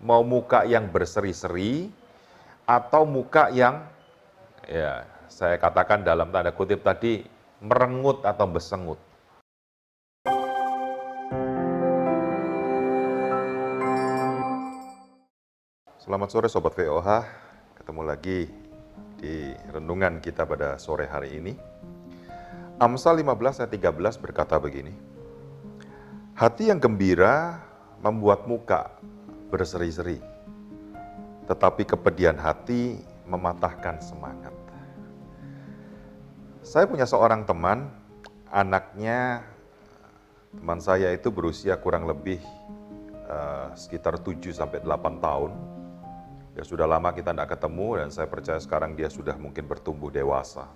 Mau muka yang berseri-seri atau muka yang, ya saya katakan dalam tanda kutip tadi, merengut atau besengut. Selamat sore Sobat VOH, ketemu lagi di renungan kita pada sore hari ini. Amsal 15 ayat 13 berkata begini, hati yang gembira membuat muka berseri-seri, tetapi kepedihan hati mematahkan semangat. Saya punya seorang teman, teman saya itu berusia kurang lebih sekitar 7-8 tahun. Ya sudah lama kita tidak ketemu dan saya percaya sekarang dia sudah mungkin bertumbuh dewasa.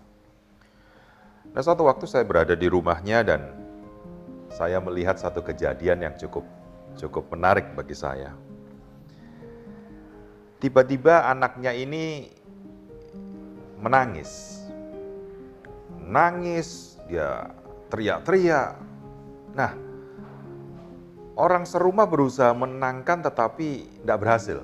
Nah, suatu waktu saya berada di rumahnya dan saya melihat satu kejadian yang cukup menarik bagi saya. Tiba-tiba anaknya ini menangis, dia teriak-teriak. Nah, orang serumah berusaha menenangkan tetapi tidak berhasil.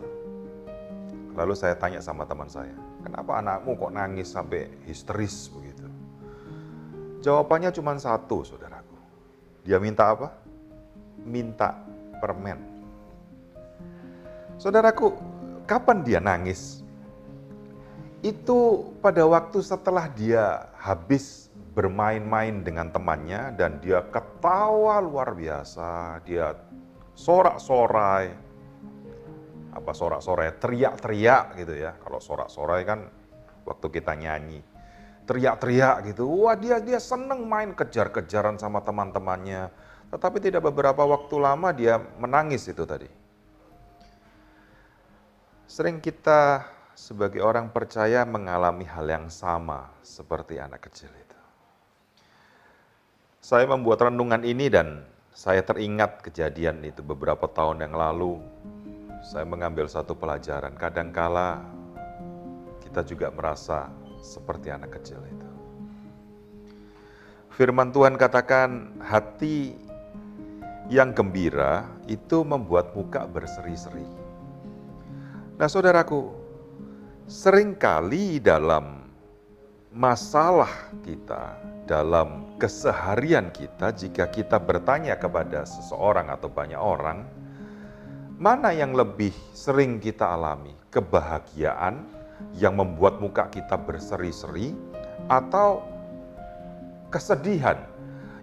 Lalu saya tanya sama teman saya, kenapa anakmu kok nangis sampai histeris begitu? Jawabannya cuma satu, saudaraku. Dia minta apa? Minta permen. Saudaraku, kapan dia nangis? Itu pada waktu setelah dia habis bermain-main dengan temannya dan dia ketawa luar biasa, dia sorak-sorai, teriak-teriak gitu ya. Kalau sorak-sorai kan waktu kita nyanyi, teriak-teriak gitu. Wah, dia seneng main kejar-kejaran sama teman-temannya. Tetapi tidak beberapa waktu lama dia menangis itu tadi. Sering kita sebagai orang percaya mengalami hal yang sama seperti anak kecil itu. Saya membuat renungan ini dan saya teringat kejadian itu beberapa tahun yang lalu. Saya mengambil satu pelajaran, kadangkala kita juga merasa seperti anak kecil itu. Firman Tuhan katakan, hati yang gembira itu membuat muka berseri-seri. Nah, saudaraku, seringkali dalam masalah kita, dalam keseharian kita, jika kita bertanya kepada seseorang atau banyak orang, mana yang lebih sering kita alami? Kebahagiaan yang membuat muka kita berseri-seri atau kesedihan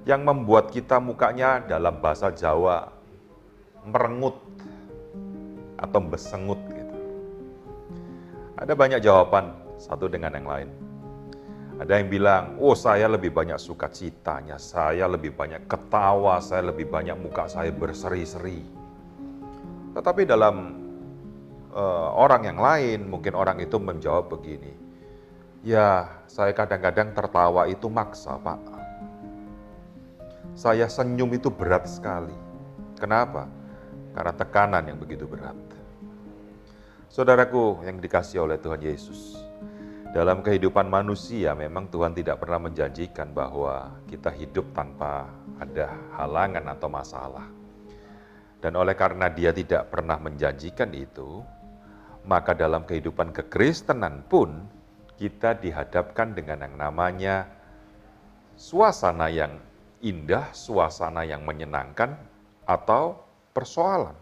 yang membuat kita mukanya dalam bahasa Jawa merengut atau besengut gitu. Ada banyak jawaban satu dengan yang lain. Ada yang bilang, oh saya lebih banyak sukacitanya, saya lebih banyak ketawa, saya lebih banyak muka saya berseri-seri. Tetapi dalam orang yang lain, mungkin orang itu menjawab begini, ya saya kadang-kadang tertawa itu maksa Pak. Saya senyum itu berat sekali. Kenapa? Karena tekanan yang begitu berat. Saudaraku yang dikasihi oleh Tuhan Yesus, dalam kehidupan manusia memang Tuhan tidak pernah menjanjikan bahwa kita hidup tanpa ada halangan atau masalah. Dan oleh karena Dia tidak pernah menjanjikan itu, maka dalam kehidupan kekristenan pun kita dihadapkan dengan yang namanya suasana yang indah, suasana yang menyenangkan, atau persoalan.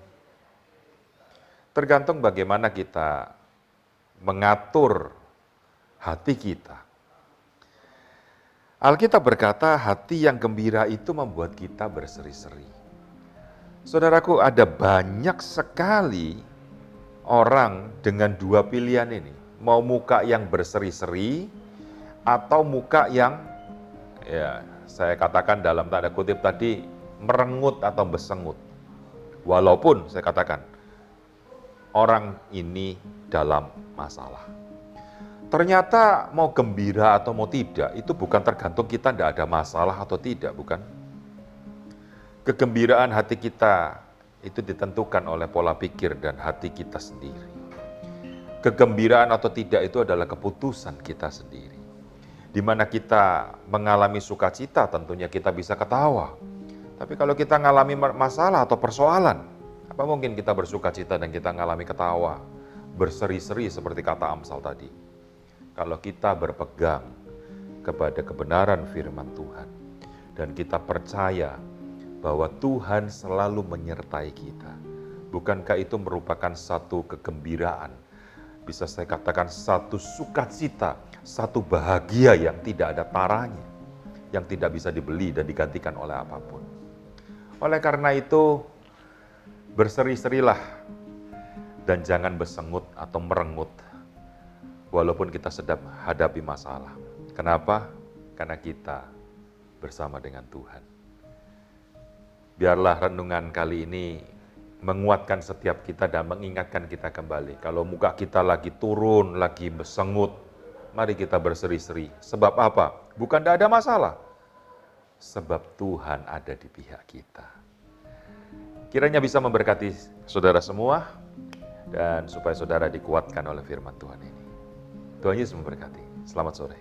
Tergantung bagaimana kita mengatur hati kita. Alkitab berkata, hati yang gembira itu membuat kita berseri-seri. Saudaraku, ada banyak sekali orang dengan dua pilihan ini. Mau muka yang berseri-seri atau muka yang, ya saya katakan dalam tanda kutip tadi, merengut atau besengut. Walaupun saya katakan, orang ini dalam masalah. Ternyata mau gembira atau mau tidak, itu bukan tergantung kita tidak ada masalah atau tidak, bukan? Kegembiraan hati kita itu ditentukan oleh pola pikir dan hati kita sendiri. Kegembiraan atau tidak itu adalah keputusan kita sendiri. Di mana kita mengalami sukacita, tentunya kita bisa ketawa. Tapi kalau kita mengalami masalah atau persoalan, Apa mungkin kita bersuka cita dan kita mengalami ketawa, berseri-seri seperti kata Amsal tadi? Kalau kita berpegang kepada kebenaran firman Tuhan, dan kita percaya bahwa Tuhan selalu menyertai kita. Bukankah itu merupakan satu kegembiraan? Bisa saya katakan satu sukacita, satu bahagia yang tidak ada taranya, yang tidak bisa dibeli dan digantikan oleh apapun. Oleh karena itu, berseri-serilah dan jangan bersengut atau merengut walaupun kita sedang hadapi masalah. Kenapa? Karena kita bersama dengan Tuhan. Biarlah renungan kali ini menguatkan setiap kita dan mengingatkan kita kembali. Kalau muka kita lagi turun, lagi bersengut, mari kita berseri-seri. Sebab apa? Bukan tidak ada masalah. Sebab Tuhan ada di pihak kita. Kiranya bisa memberkati saudara semua, dan supaya saudara dikuatkan oleh firman Tuhan ini. Tuhan Yesus memberkati. Selamat sore.